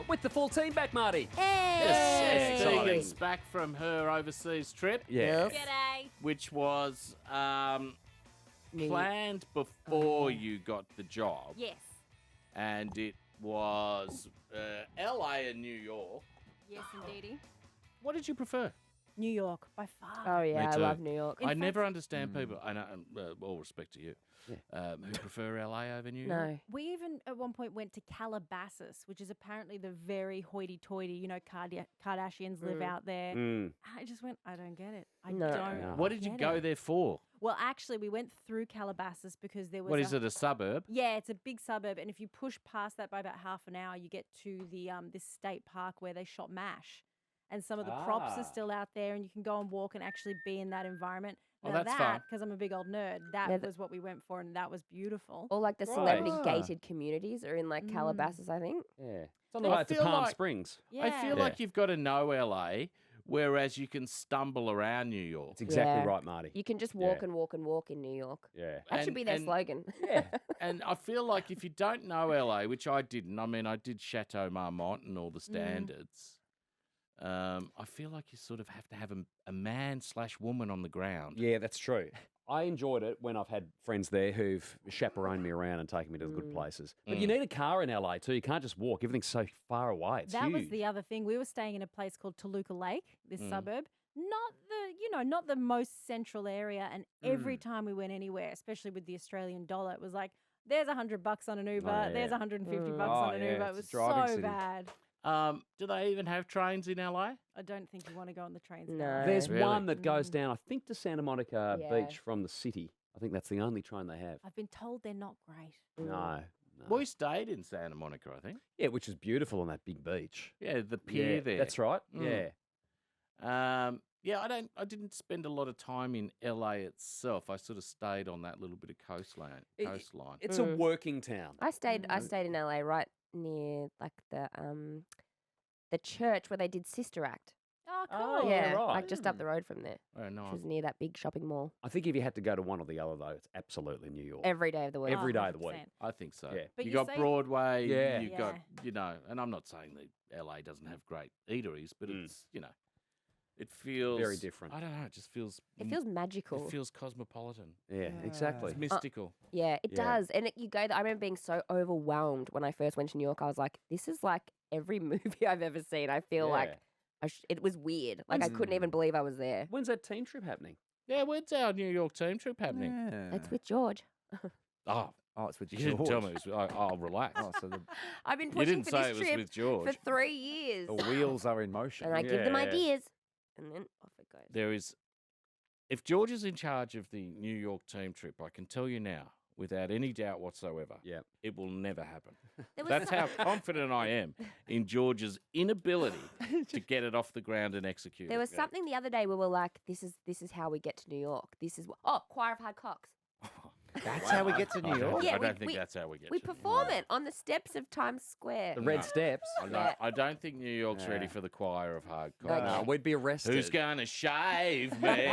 with the full team back, Marty. Yes, Exciting. Tegan's back from her overseas trip, Yeah. G'day. which was planned before you got the job. Yes. And it was LA and New York. Yes, indeedy. What did you prefer? New York, by far. Oh, yeah, Me I too. love New York. I never understand people, and all respect to you, who prefer LA over New York. No. We even at one point went to Calabasas, which is apparently the very hoity-toity, Kardashians live out there. I just went, I don't get it. I No. don't No. What did you get go it. there for? Well, actually, we went through Calabasas because there was What is it, a suburb? Yeah, it's a big suburb, and if you push past that by about half an hour, you get to the this state park where they shot MASH, and some of the props are still out there, and you can go and walk and actually be in that environment. Oh, Now that's that, fun. because I'm a big old nerd, that was what we went for, and that was beautiful. All like the Right. celebrity gated communities are in like Calabasas, I think. Yeah. It's on the I way to feel Palm like- Springs. I feel Yeah. like you've got to know LA, whereas you can stumble around New York. It's exactly Yeah. right, Marty. You can just walk Yeah. and walk and walk in New York. Yeah. That should be their And- slogan. Yeah. And I feel like if you don't know LA, which I didn't, I mean, I did Chateau Marmont and all the standards. I feel like you sort of have to have a man/woman on the ground. Yeah, that's true. I enjoyed it when I've had friends there who've chaperoned me around and taken me to the good places. But you need a car in LA too. You can't just walk. Everything's so far away. It's that huge. was the other thing. We were staying in a place called Toluca Lake, this suburb. Not the most central area. And every time we went anywhere, especially with the Australian dollar, it was like, there's $100 on an Uber, yeah. there's $150 Oh, on an yeah, Uber. It it's a was driving so city. bad. Do they even have trains in LA? I don't think you want to go on the trains. No. now. There's Really? one that goes down, I think, to Santa Monica Yeah. Beach from the city. I think that's the only train they have. I've been told they're not great. No. We stayed in Santa Monica, I think. Yeah, which is beautiful on that big beach. Yeah, the pier Yeah, there. that's right. Mm. Yeah. Yeah, I didn't spend a lot of time in LA itself. I sort of stayed on that little bit of coastline. It's a working town. I stayed in LA right near like the church where they did Sister Act. Oh, cool. Oh, yeah, right. like just up the road from there, Oh, which nice. was near that big shopping mall. I think if you had to go to one or the other, though, it's absolutely New York. Every day of the week. Every day of the 100%. week. I think so. Yeah. But you you got say- Broadway. Yeah. You got, Yeah. and I'm not saying that LA doesn't have great eateries, but it's, it feels Very different. I don't know. It just feels. It feels magical. It feels cosmopolitan. Yeah, exactly. It's mystical. Yeah, it Yeah. does. And you go there. I remember being so overwhelmed when I first went to New York. I was like, this is like every movie I've ever seen. I feel like it was weird. Like I couldn't even believe I was there. When's that team trip happening? Yeah, when's our New York team trip happening? Yeah. It's with George. Oh, Oh, it's with you didn't George. tell me. I'll relax. Oh, so the I've been You pushing didn't for say this it was trip with George. for 3 years. the wheels are in motion. And I give them Yeah. ideas. And then off it goes. There is, if George is in charge of the New York team trip, I can tell you now, without any doubt whatsoever, Yeah. it will never happen. There was That's how confident I am in George's inability to get it off the ground and execute. There it. was something the other day where we're like, this is how we get to New York. This is Choir of Hard Cocks. That's how we get to New York. Yeah, I we- don't think we- that's how we get. We to New perform York. it on the steps of Times Square. The Red Steps. I don't think New York's ready Yeah. for the choir of hard Okay. cock. No, we'd be arrested. Who's gonna shave me?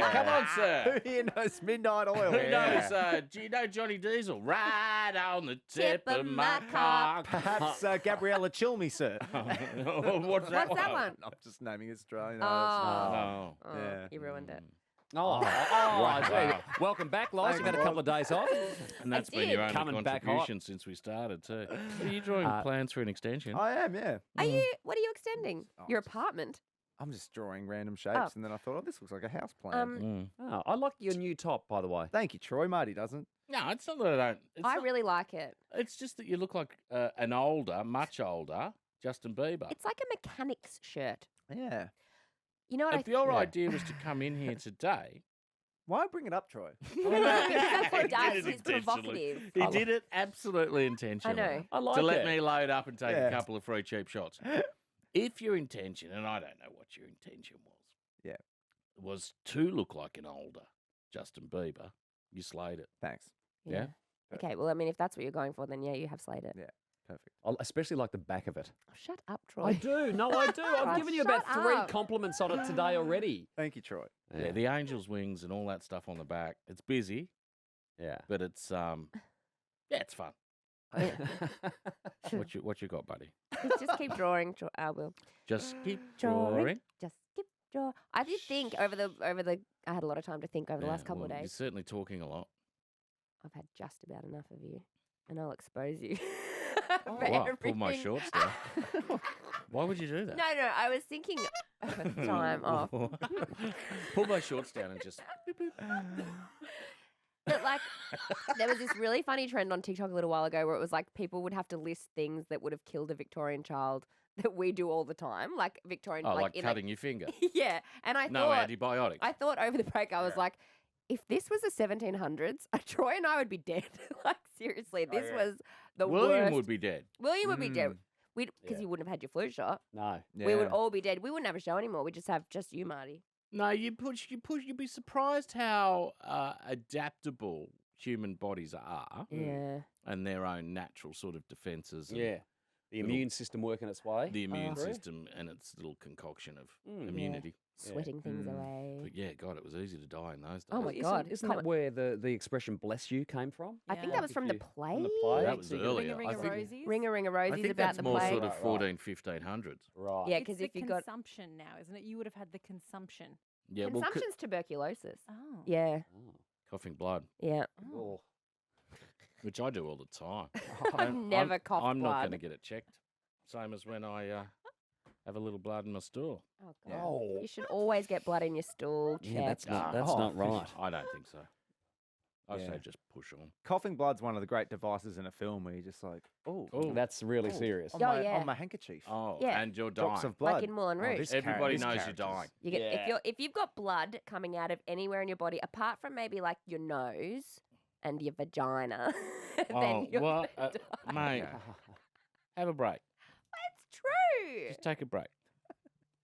Come on, sir. Who here knows Midnight Oil? Who knows? Do you know Johnny Diesel? Right on the tip of my cock. Perhaps Gabriella Chilmy, sir. What's that What's that one? I'm just naming Australian. Oh. Oh. Oh, Yeah. you ruined it. I see. Welcome back, Loz. You've had a couple of days off. And that's been did. your only Coming back hot. contribution since we started too. Are you drawing plans for an extension? I am, yeah. What are you extending? Your apartment? I'm just drawing random shapes, and then I thought, oh, this looks like a house plan. Oh, I like your new top, by the way. Thank you, Troy. Marty doesn't. No, it's not that I don't. I really like it. It's just that you look like an much older Justin Bieber. It's like a mechanic's shirt. Yeah. You know what If your idea was to come in here today, Why bring it up, Troy? Because that's what he He does. did it He's provocative. he did it absolutely intentionally. I know. I like to let it. me load up and take Yeah. a couple of free cheap shots. If your intention, and I don't know what your intention was, Yeah. was to look like an older Justin Bieber, you slayed it. Thanks. Yeah. Okay, well, I mean, if that's what you're going for, then yeah, you have slayed it. Yeah. Perfect. I especially like the back of it. Oh, shut up, Troy. I do. No, I do. I've God, given you about shut 3 up. compliments on it today already. Thank you, Troy. Yeah, the angel's wings and all that stuff on the back. It's busy, Yeah. but it's it's fun. What you got, buddy? Just keep drawing. I will. Just keep Drawing. drawing. Just keep drawing. I did think over the. I had a lot of time to think over the last couple of You're days. certainly talking a lot. I've had just about enough of you, and I'll expose you. for What? Pull my everything. shorts down. Why would you do that? No, I was thinking time off. Pull my shorts down and just. But like, there was this really funny trend on TikTok a little while ago where it was like people would have to list things that would have killed a Victorian child that we do all the time, like Victorian. Oh, like in, cutting your finger. yeah, and I No thought antibiotics. I thought over the break I was like, if this was the 1700s, Troy and I would be dead. Like seriously, this was the William worst. would be dead. William would be dead. Because Yeah. you wouldn't have had your flu shot. No. We would all be dead. We wouldn't have a show anymore. We'd just have just you, Marty. No, you'd be surprised how adaptable human bodies are Yeah. and their own natural sort of defences. And Yeah. The Little- immune system working its way. The immune through. system and its little concoction of Mm. immunity. Sweating things away. But yeah, God, it was easy to die in those days. Oh my Isn't- God. Isn't that where the expression "bless you" came from? I think Yeah. that was from the If you- play. From the play. That was So you- earlier. Ring I a think- rosies. Ring a I rosies think about that's the more play. sort of Right, right. 1400s, 1500s. Right. Yeah, It's 'cause the if you got- consumption now, isn't it? You would have had the consumption. Yeah, well, Consumption's tuberculosis. Oh. Yeah. Oh. coughing blood, Yeah. Oh. which I do all the time. I've And never coughed I'm not blood. going to get it checked. Same as when I have a little blood in my stool. Oh, God. Oh. You should always get blood in your stool checked. Yeah, that's not Oh. right. I don't think so. I Yeah. say just push on. Coughing blood's one of the great devices in a film where you're just like, oh, Oh. That's really serious. on, Oh, my, yeah. on my handkerchief. Oh, Yeah. and you're dying. Drops of blood. Like in Moulin Oh, Rouge. this Everybody this knows you're character's- dying. You get Yeah. if you've got blood coming out of anywhere in your body, apart from maybe like your nose and your vagina, then you're well, gonna die. mate, have a break. It's true. Just take a break.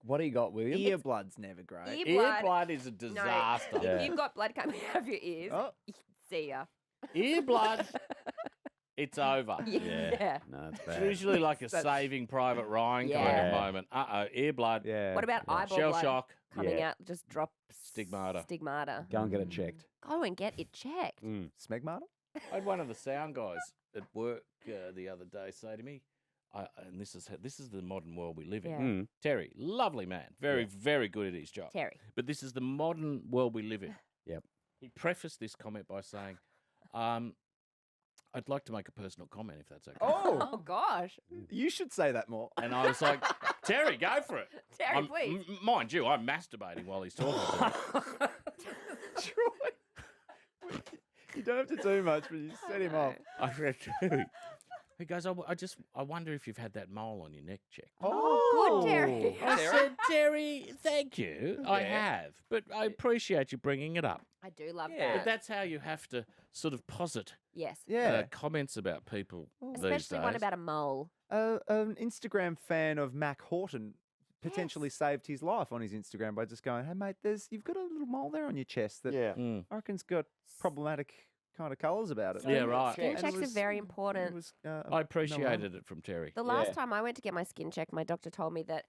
What do you got, William? Ear blood's never great. Ear Ear blood. blood is a disaster. Yeah. If you've got blood coming out of your ears, Oh. see ya. Ear blood, it's over. Yeah. No, it's It's bad. usually like a That's- Saving Private Ryan kind Yeah. of moment. Ear blood, Yeah. What about Yeah. eyeball shell blood shock. coming Yeah. out? Just drop Stigmata. Stigmata. Go and get it checked. Go and get it checked. Mm. Smegmata? I had one of the sound guys at work the other day say to me, and this is the modern world we live in. Yeah. Mm. Terry, lovely man, very good at his job. Terry. But this is the modern world we live in. Yep. He prefaced this comment by saying, I'd like to make a personal comment if that's okay. Oh gosh. You should say that more. And I was like, Terry, go for it. Terry, please. Mind you, I'm masturbating while he's talking to me. Troy. You don't have to do much, but you set him off. I said, Terry. He goes, I wonder if you've had that mole on your neck checked. Oh, good, Terry. I said, Terry, thank you. I have. But I appreciate you bringing it up. I do love Yeah. But that. that's how you have to sort of posit Yes. Yeah. comments about people these Especially one days. about a mole. An Instagram fan of Mac Horton potentially saved his life on his Instagram by just going, "Hey mate, you've got a little mole there on your chest that Yeah. Mm. I reckon's got problematic kind of colours about it." Yeah, right. Skin And it checks are was- very It important. was, I appreciated it from Terry. The last Yeah. time I went to get my skin checked, my doctor told me that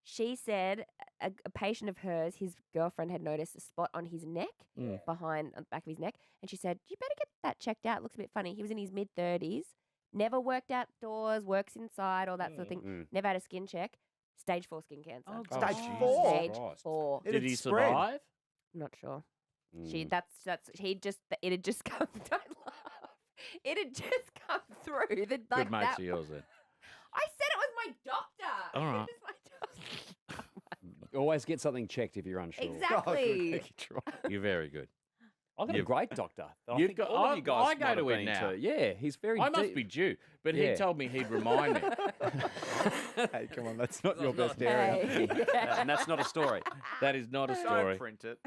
she said a patient of hers, his girlfriend had noticed a spot on his neck, Mm. behind on the back of his neck, and she said, "You better get that checked out. It looks a bit funny." He was in his mid-30s, never worked outdoors, works inside, all that sort of thing. Mm. Never had a skin check. Stage 4 skin cancer. Oh, Oh, Stage Jesus 4? Stage Christ. 4. It Did had he spread. survive? I'm not sure. Mm. She he just it had just come. Don't laugh. It had just come through. The, like Good mates that. of yours then. I said it was my doctor. All right. It was my doctor. Always get something checked if you're unsure. Exactly. Thank you, Troy. You're very good. I've got a You've- great doctor. that I You've think got- all of I- you guys I go might to have him been now. Yeah, he's very I must deep. be due, but Yeah. he told me he'd remind me. Hey, come on, that's not your That's best not- area. Hey. And that's not a story. That is not a Don't story. print it.